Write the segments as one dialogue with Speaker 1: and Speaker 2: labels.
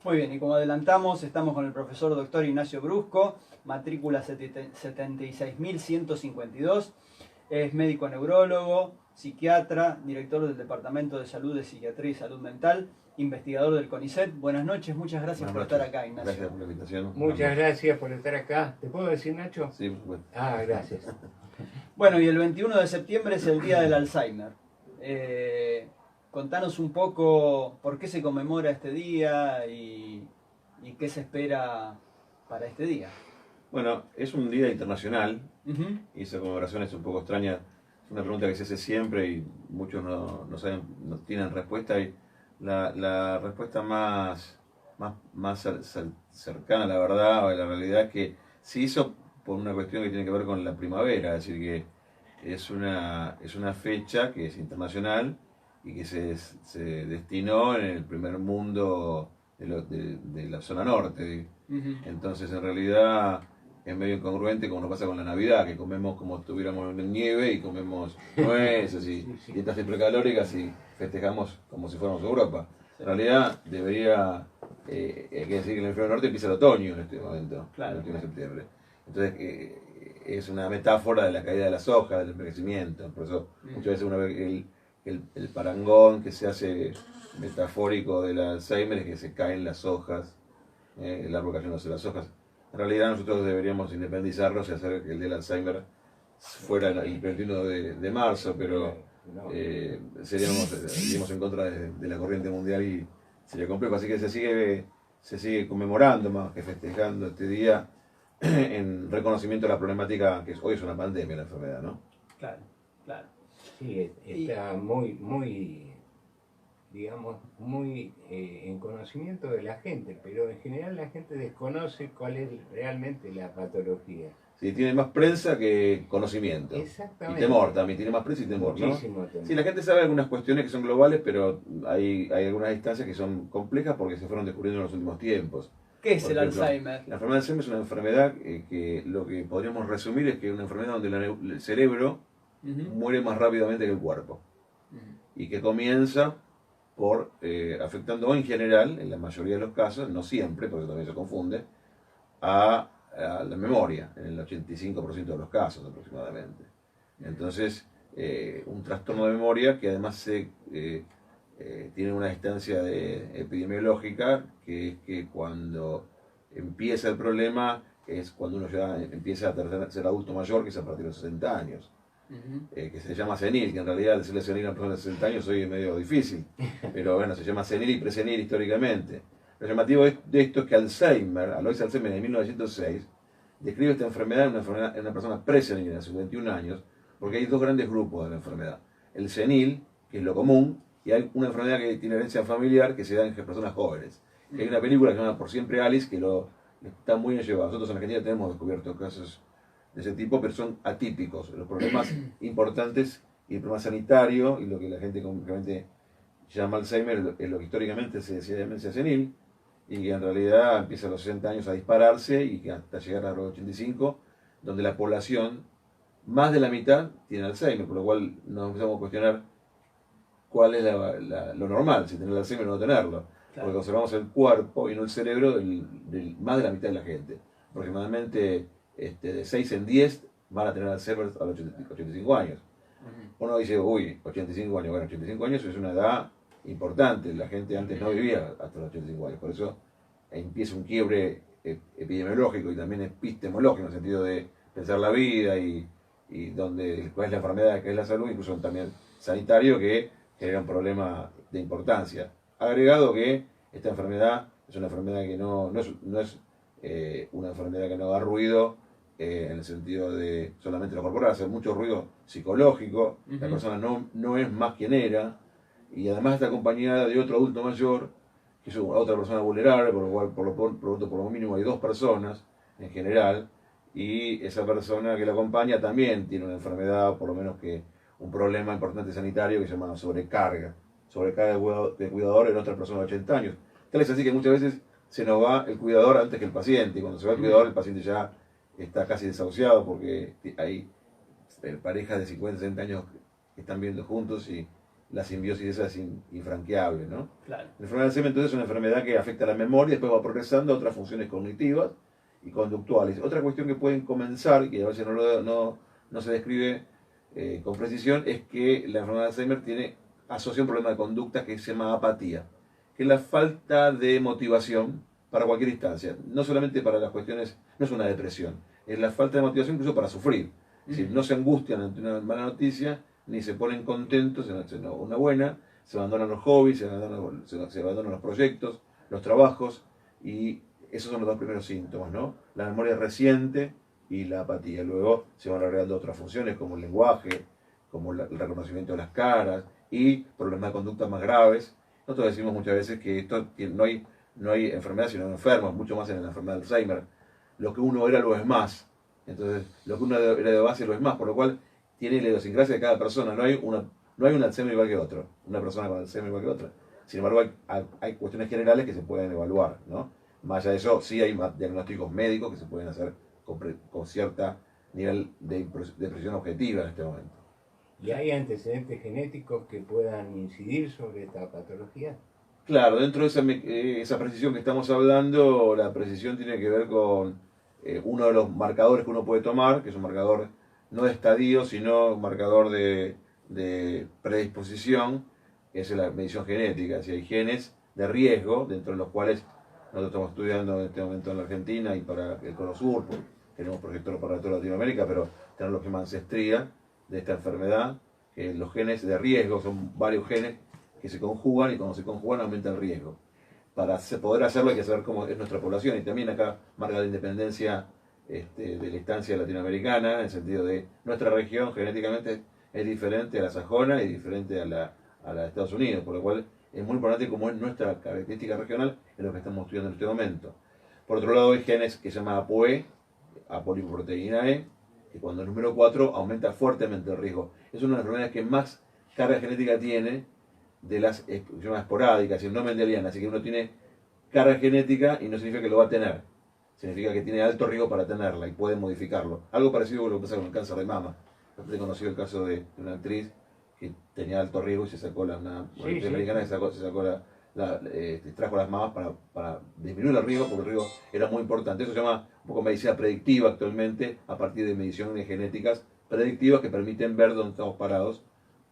Speaker 1: Muy bien, y como adelantamos, estamos con el profesor doctor Ignacio Brusco, matrícula 76.152. Es médico neurólogo, psiquiatra, director del Departamento de Salud de Psiquiatría y Salud Mental, investigador del CONICET. Buenas noches, muchas gracias por estar acá, Ignacio.
Speaker 2: Gracias por la invitación.
Speaker 3: Muchas gracias por estar acá. ¿Te puedo decir, Nacho?
Speaker 2: Sí, bueno.
Speaker 3: Gracias.
Speaker 1: Bueno, y el 21 de septiembre es el Día del Alzheimer. Contanos un poco por qué se conmemora este día y qué se espera para este día.
Speaker 2: Bueno, es un día internacional
Speaker 1: Uh-huh.
Speaker 2: y esa conmemoración es un poco extraña. Es una pregunta que se hace siempre y muchos no saben, no tienen respuesta. Y la respuesta más cercana a la verdad o a la realidad es que se hizo por una cuestión que tiene que ver con la primavera, es decir, que es una fecha que es internacional y que se destinó en el primer mundo de la zona norte.
Speaker 1: Uh-huh.
Speaker 2: Entonces, en realidad, es medio incongruente como nos pasa con la Navidad, que comemos como si estuviéramos en nieve y comemos nueces y dietas hipercalóricas y festejamos como si fuéramos a Europa. En realidad, hay que decir que el hemisferio norte empieza el otoño en este momento,
Speaker 1: Claro.
Speaker 2: el 21 de septiembre. Entonces, es una metáfora de la caída de las hojas, del envejecimiento. Por eso, muchas veces uno ve el parangón que se hace metafórico del Alzheimer es que se caen las hojas, el árbol cayéndose las hojas. En realidad nosotros deberíamos independizarnos y hacer que el del Alzheimer fuera el 21 de marzo, pero iríamos en contra de la corriente mundial y sería complejo. Así que se sigue conmemorando más que festejando este día en reconocimiento de la problemática que hoy es una pandemia la enfermedad, ¿no?
Speaker 1: Claro, claro.
Speaker 3: Sí, está muy, digamos, muy en conocimiento de la gente, pero en general la gente desconoce cuál es realmente la patología.
Speaker 2: Sí, tiene más prensa que conocimiento.
Speaker 3: Exactamente.
Speaker 2: Y temor también, tiene más prensa y temor,
Speaker 3: Muchísimo
Speaker 2: ¿no?
Speaker 3: temor.
Speaker 2: Sí, la gente sabe algunas cuestiones que son globales, pero hay algunas distancias que son complejas porque se fueron descubriendo en los últimos tiempos.
Speaker 1: ¿Qué es
Speaker 2: Por
Speaker 1: el
Speaker 2: ejemplo,
Speaker 1: Alzheimer?
Speaker 2: La enfermedad de Alzheimer es una enfermedad que lo que podríamos resumir es que es una enfermedad donde el cerebro
Speaker 1: Uh-huh.
Speaker 2: muere más rápidamente que el cuerpo
Speaker 1: Uh-huh.
Speaker 2: y que comienza por afectando en general, en la mayoría de los casos, no siempre, porque también se confunde, a la memoria, en el 85% de los casos aproximadamente. Entonces, un trastorno de memoria que además tiene una distancia epidemiológica, que es que cuando empieza el problema es cuando uno ya empieza a ser adulto mayor, que es a partir de los 60 años.
Speaker 1: Uh-huh.
Speaker 2: Que se llama senil, que en realidad decirle senil a una persona de 60 años hoy es medio difícil, pero bueno, se llama senil y presenil históricamente. Lo llamativo de esto es que Alzheimer, Alois Alzheimer en 1906, describe esta enfermedad en una persona presenil, a sus 21 años, porque hay dos grandes grupos de la enfermedad. El senil, que es lo común, y hay una enfermedad que tiene herencia familiar que se da en personas jóvenes. Y hay una película que se llama Por siempre Alice, que está muy bien llevada. Nosotros en Argentina tenemos descubierto casos de ese tipo, pero son atípicos. Los problemas importantes y el problema sanitario y lo que la gente comúnmente llama Alzheimer es lo que históricamente se decía demencia senil y que en realidad empieza a los 60 años a dispararse y que hasta llegar a los 85, donde la población, más de la mitad, tiene Alzheimer, por lo cual nos empezamos a cuestionar cuál es lo normal, si tener Alzheimer o no tenerlo.
Speaker 1: Claro.
Speaker 2: Porque observamos el cuerpo y no el cerebro de más de la mitad de la gente. Aproximadamente de 6 en 10 van a tener Alzheimer a los 85 años.
Speaker 1: Uh-huh.
Speaker 2: Uno dice, uy, 85 años. Bueno, 85 años es una edad importante. La gente antes no vivía hasta los 85 años. Por eso empieza un quiebre epidemiológico y también epistemológico, en el sentido de pensar la vida y cuál es la enfermedad, qué es la salud, incluso también sanitario, que genera un problema de importancia. Agregado que esta enfermedad es una enfermedad que no es una enfermedad que no da ruido en el sentido de solamente lo corporal, hace mucho ruido psicológico, la persona no es más quien era, y además está acompañada de otro adulto mayor, que es otra persona vulnerable, por lo cual por lo mínimo hay dos personas en general, y esa persona que la acompaña también tiene una enfermedad, o por lo menos que un problema importante sanitario que se llama sobrecarga de cuidador en otra persona de 80 años. Tal es así que muchas veces se nos va el cuidador antes que el paciente, y cuando se va el cuidador el paciente ya está casi desahuciado porque hay parejas de 50, 60 años que están viviendo juntos y la simbiosis esa es infranqueable, ¿no?
Speaker 1: Claro.
Speaker 2: La enfermedad de Alzheimer entonces es una enfermedad que afecta a la memoria y después va progresando a otras funciones cognitivas y conductuales. Otra cuestión que pueden comenzar, que a veces no se describe con precisión, es que la enfermedad de Alzheimer asocia un problema de conducta que se llama apatía, que es la falta de motivación para cualquier instancia, no solamente para las cuestiones, no es una depresión, es la falta de motivación incluso para sufrir. Es decir, no se angustian ante una mala noticia, ni se ponen contentos ante una buena, se abandonan los hobbies, se abandonan los proyectos, los trabajos, y esos son los dos primeros síntomas, ¿no? La memoria reciente y la apatía. Luego se van agregando otras funciones como el lenguaje, como el reconocimiento de las caras y problemas de conducta más graves. Nosotros decimos muchas veces que no hay enfermedad sino enfermos, mucho más en la enfermedad de Alzheimer. Lo que uno era lo es más. Entonces, lo que uno era de base lo es más, por lo cual tiene la idiosincrasia de cada persona. No hay un Alzheimer igual que otro, una persona con Alzheimer igual que otra. Sin embargo, hay cuestiones generales que se pueden evaluar, ¿no? Más allá de eso, sí hay diagnósticos médicos que se pueden hacer con cierto nivel de precisión objetiva en este momento.
Speaker 3: ¿Y hay antecedentes genéticos que puedan incidir sobre esta patología?
Speaker 2: Claro, dentro de esa precisión que estamos hablando, la precisión tiene que ver con uno de los marcadores que uno puede tomar, que es un marcador no de estadio, sino un marcador de predisposición, que es la medición genética. Si hay genes de riesgo, dentro de los cuales nosotros estamos estudiando en este momento en la Argentina y para el Cono Sur, tenemos proyectos para toda Latinoamérica, pero tenemos lo que llama ancestría de esta enfermedad, que los genes de riesgo son varios genes que se conjugan y cuando se conjugan aumenta el riesgo. Para poder hacerlo hay que saber cómo es nuestra población y también acá marca la independencia de la instancia latinoamericana, en el sentido de nuestra región genéticamente es diferente a la sajona y diferente a la de Estados Unidos, por lo cual es muy importante cómo es nuestra característica regional en lo que estamos estudiando en este momento. Por otro lado hay genes que se llama ApoE, apolipoproteína E, que cuando el número 4 aumenta fuertemente el riesgo. Es una de las enfermedades que más carga genética tiene de las esporádicas, y no mendelianas, así que uno tiene carga genética y no significa que lo va a tener, significa que tiene alto riesgo para tenerla y puede modificarlo. Algo parecido a lo que pasa con el cáncer de mama. He conocido el caso de una actriz que tenía alto riesgo y se sacó una actriz americana que trajo las mamas para disminuir el riesgo, porque el riesgo era muy importante. Eso se llama un poco medicina predictiva actualmente, a partir de mediciones genéticas predictivas que permiten ver dónde estamos parados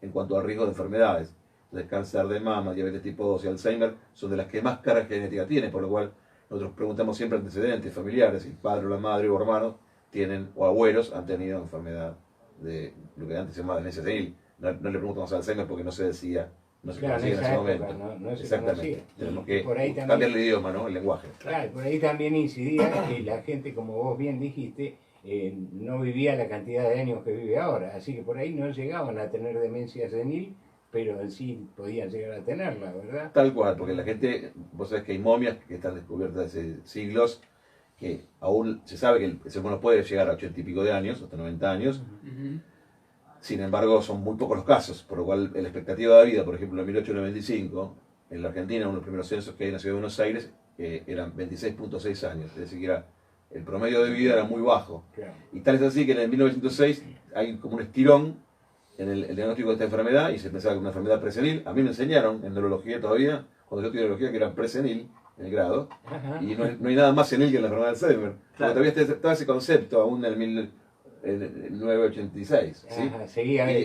Speaker 2: en cuanto al riesgo de enfermedades. Entonces, cáncer de mama, diabetes tipo 2 y Alzheimer son de las que más carga genética tienen, por lo cual nosotros preguntamos siempre antecedentes familiares, si el padre o la madre o hermanos tienen, o abuelos han tenido enfermedad de lo que antes se llamaba demencia senil. No le preguntamos a Alzheimer porque no se decía, no se conocía en ese momento.
Speaker 3: No se
Speaker 2: Exactamente.
Speaker 3: conocía.
Speaker 2: Tenemos que
Speaker 3: por ahí
Speaker 2: cambiar
Speaker 3: también,
Speaker 2: el idioma, ¿no? El lenguaje.
Speaker 3: claro, por ahí también incidía que la gente, como vos bien dijiste, no vivía la cantidad de años que vive ahora. Así que por ahí no llegaban a tener demencia senil, pero en sí podían llegar a tenerla, ¿verdad?
Speaker 2: Tal cual, porque la gente, vos sabés que hay momias que están descubiertas hace siglos, que aún se sabe que el ser humano puede llegar a 80 y pico de años, hasta 90 años. Sin embargo, son muy pocos los casos, por lo cual la expectativa de vida, por ejemplo, en 1895, en la Argentina, uno de los primeros censos que hay en la ciudad de Buenos Aires, eran 26.6 años, es decir, que el promedio de vida era muy bajo.
Speaker 3: Claro.
Speaker 2: Y tal es así que en el 1906 hay como un estirón en el diagnóstico de esta enfermedad y se pensaba que era una enfermedad presenil. A mí me enseñaron en neurología todavía, cuando yo estudié neurología, que era presenil en el grado, y no hay nada más senil que en la enfermedad de Alzheimer. Claro. Porque todavía estaba ese concepto aún en el 1986. ¿sí?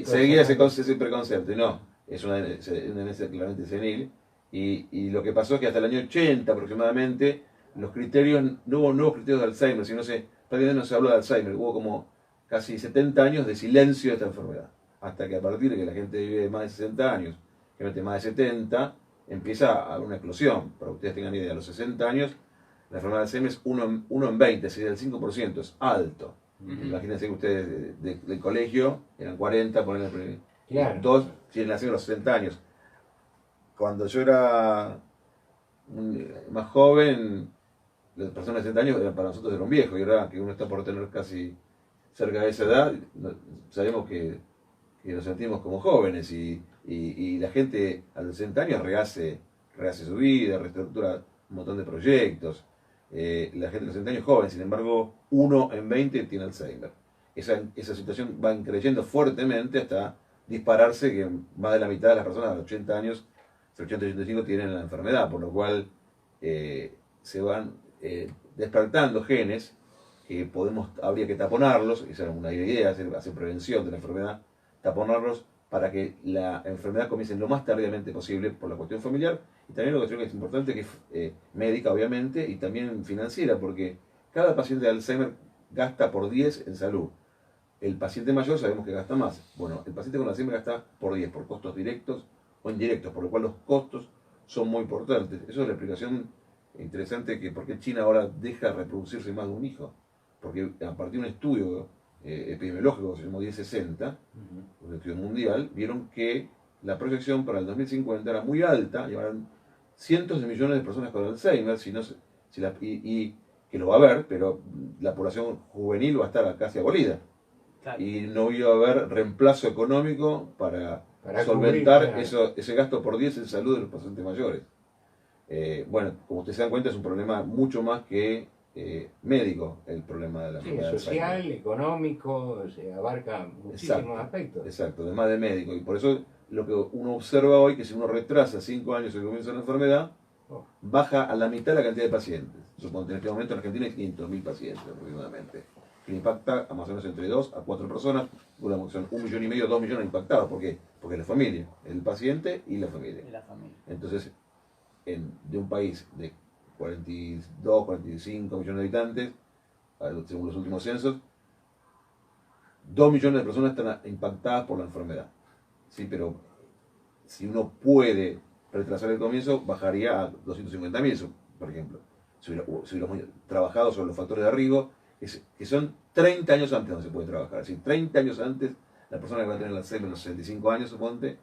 Speaker 3: Seguía
Speaker 2: ese preconcepto, y no, es una demencia claramente senil. Y lo que pasó es que hasta el año 80 aproximadamente, los criterios, no hubo nuevos criterios de Alzheimer, sino prácticamente no se habló de Alzheimer, hubo como casi 70 años de silencio de esta enfermedad. Hasta que a partir de que la gente vive más de 60 años, generalmente más de 70, empieza a haber una explosión. Para que ustedes tengan idea, a los 60 años, la enfermedad de Alzheimer es 1 en 20, sería el 5%, es alto. Imagínense que ustedes del colegio eran 40, ponen
Speaker 3: claro.
Speaker 2: 2, si nacieron a los 60 años. Cuando yo era más joven, las personas de 60 años para nosotros eran viejos, y ahora que uno está por tener casi cerca de esa edad, sabemos que nos sentimos como jóvenes y la gente a los 60 años rehace su vida, reestructura un montón de proyectos. La gente de los 60 años es joven, sin embargo, 1 en 20 tiene Alzheimer. Esa situación va creciendo fuertemente hasta dispararse que más de la mitad de las personas a los 80 años, entre 80 y 85, tienen la enfermedad, por lo cual se van despertando genes que habría que taponarlos, esa era una idea, hacer prevención de la enfermedad, taponarlos para que la enfermedad comience lo más tardíamente posible por la cuestión familiar, y también lo que creo que es importante, que es médica obviamente, y también financiera, porque cada paciente de Alzheimer gasta por 10 en salud. El paciente mayor sabemos que gasta más. Bueno, el paciente con Alzheimer gasta por 10, por costos directos o indirectos, por lo cual los costos son muy importantes. Eso es la explicación interesante que por qué China ahora deja reproducirse más de un hijo. Porque a partir de un estudio epidemiológico que se llamó 1060, un estudio mundial, vieron que la proyección para el 2050 era muy alta, y habrán cientos de millones de personas con Alzheimer, y que lo va a haber, pero la población juvenil va a estar casi abolida. Claro. Y no iba a haber reemplazo económico para solventar ese gasto por 10 en salud de los pacientes mayores. Bueno, como ustedes se dan cuenta, es un problema mucho más que médico, el problema de la enfermedad.
Speaker 3: Social, económico, se abarca muchísimos aspectos.
Speaker 2: Exacto, además de médico. Y por eso lo que uno observa hoy, que si uno retrasa 5 años el comienzo de la enfermedad, baja a la mitad la cantidad de pacientes. Supongo que en este momento en Argentina hay 500.000 pacientes aproximadamente, que impacta a más o menos entre 2 a 4 personas, son 1,5 millones, 2 millones impactados. ¿Por qué? Porque es la familia, el paciente y la familia. Entonces, de un país de 42, 45 millones de habitantes, según los últimos censos, 2 millones de personas están impactadas por la enfermedad. Sí, pero si uno puede retrasar el comienzo, bajaría a 250.000, por ejemplo. Si hubiéramos trabajado sobre los factores de riesgo, que son 30 años antes donde se puede trabajar. Es decir, 30 años antes, la persona que va a tener el Alzheimer a los 65 años, suponte,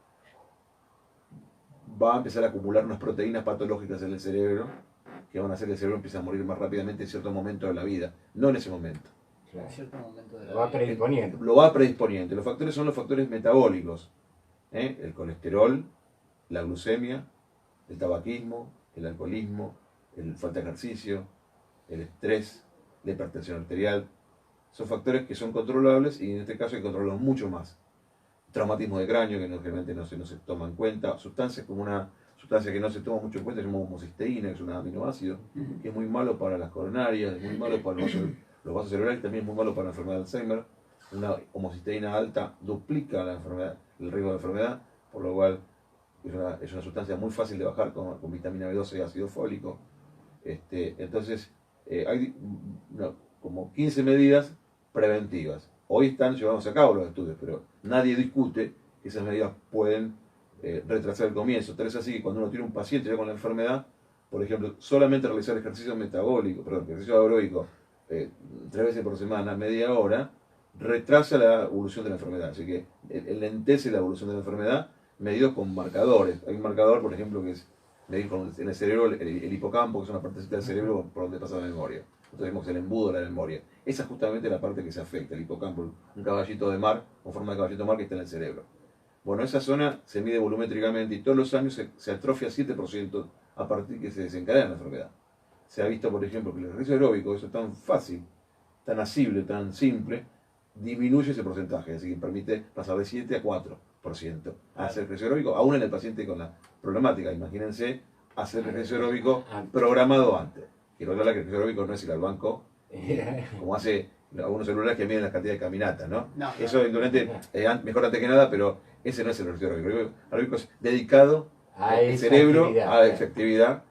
Speaker 2: va a empezar a acumular unas proteínas patológicas en el cerebro que van a hacer que el cerebro empiece a morir más rápidamente en cierto momento de la vida, no en ese momento.
Speaker 3: Claro. Lo va predisponiendo.
Speaker 2: Lo va predisponiendo. Los factores son los factores metabólicos. El colesterol, la glucemia, el tabaquismo, el alcoholismo, el falta de ejercicio, el estrés, la hipertensión arterial. Son factores que son controlables, y en este caso hay que controlarlos mucho más. Traumatismo de cráneo, que generalmente no se toma en cuenta. Sustancias como una sustancia que no se toma mucho en cuenta, se llama homocisteína, que es un aminoácido, que es muy malo para las coronarias, es muy malo para los vasos cerebrales, también es muy malo para la enfermedad de Alzheimer. Una homocisteína alta duplica el riesgo de enfermedad, por lo cual es una sustancia muy fácil de bajar con vitamina B12 y ácido fólico. Entonces, hay como 15 medidas preventivas. Hoy están llevándose a cabo los estudios, pero nadie discute que esas medidas pueden retrasar el comienzo. Tal es así que cuando uno tiene un paciente ya con la enfermedad, por ejemplo, solamente realizar ejercicio aeróbico 3 veces por semana, media hora, retrasa la evolución de la enfermedad. Así que lentece la evolución de la enfermedad, medidos con marcadores. Hay un marcador, por ejemplo, que es medir en el cerebro el hipocampo, que es una partecita del cerebro por donde pasa la memoria. Entonces vemos el embudo de la memoria. Esa es justamente la parte que se afecta, el hipocampo, un caballito de mar, con forma de caballito de mar que está en el cerebro. Bueno, esa zona se mide volumétricamente y todos los años se atrofia 7% a partir que se desencadena la enfermedad. Se ha visto, por ejemplo, que el ejercicio aeróbico, eso es tan fácil, tan asible, tan simple, disminuye ese porcentaje, así que permite pasar de 7 a 4% hacer ejercicio aeróbico, aún en el paciente con la problemática. Imagínense hacer ejercicio aeróbico programado antes. Quiero aclarar que el ejercicio aeróbico no es ir al banco, como hace algunos celulares que miden la cantidad de caminatas, ¿no? Eso es mejor antes que nada, pero ese no es el ejercicio aeróbico. El aeróbico es dedicado al cerebro, a esa actividad,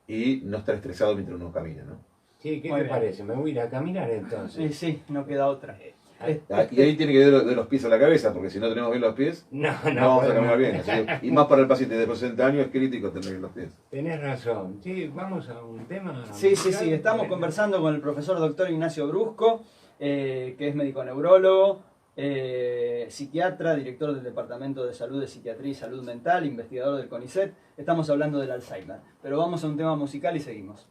Speaker 2: y no estar estresado mientras uno camina, ¿no?
Speaker 3: Sí, ¿qué te parece? Me voy a ir a caminar entonces.
Speaker 1: Sí, no queda otra.
Speaker 2: Y ahí tiene que ir de los pies a la cabeza, porque si no tenemos bien los pies, no vamos a caminar bien. Y más para el paciente de 60 años es crítico tener bien los pies.
Speaker 3: Tenés razón. Sí, vamos a un tema.
Speaker 1: Sí. Estamos conversando con el profesor doctor Ignacio Brusco, que es médico neurólogo, psiquiatra, director del Departamento de Salud de Psiquiatría y Salud Mental, investigador del CONICET. Estamos hablando del Alzheimer. Pero vamos a un tema musical y seguimos.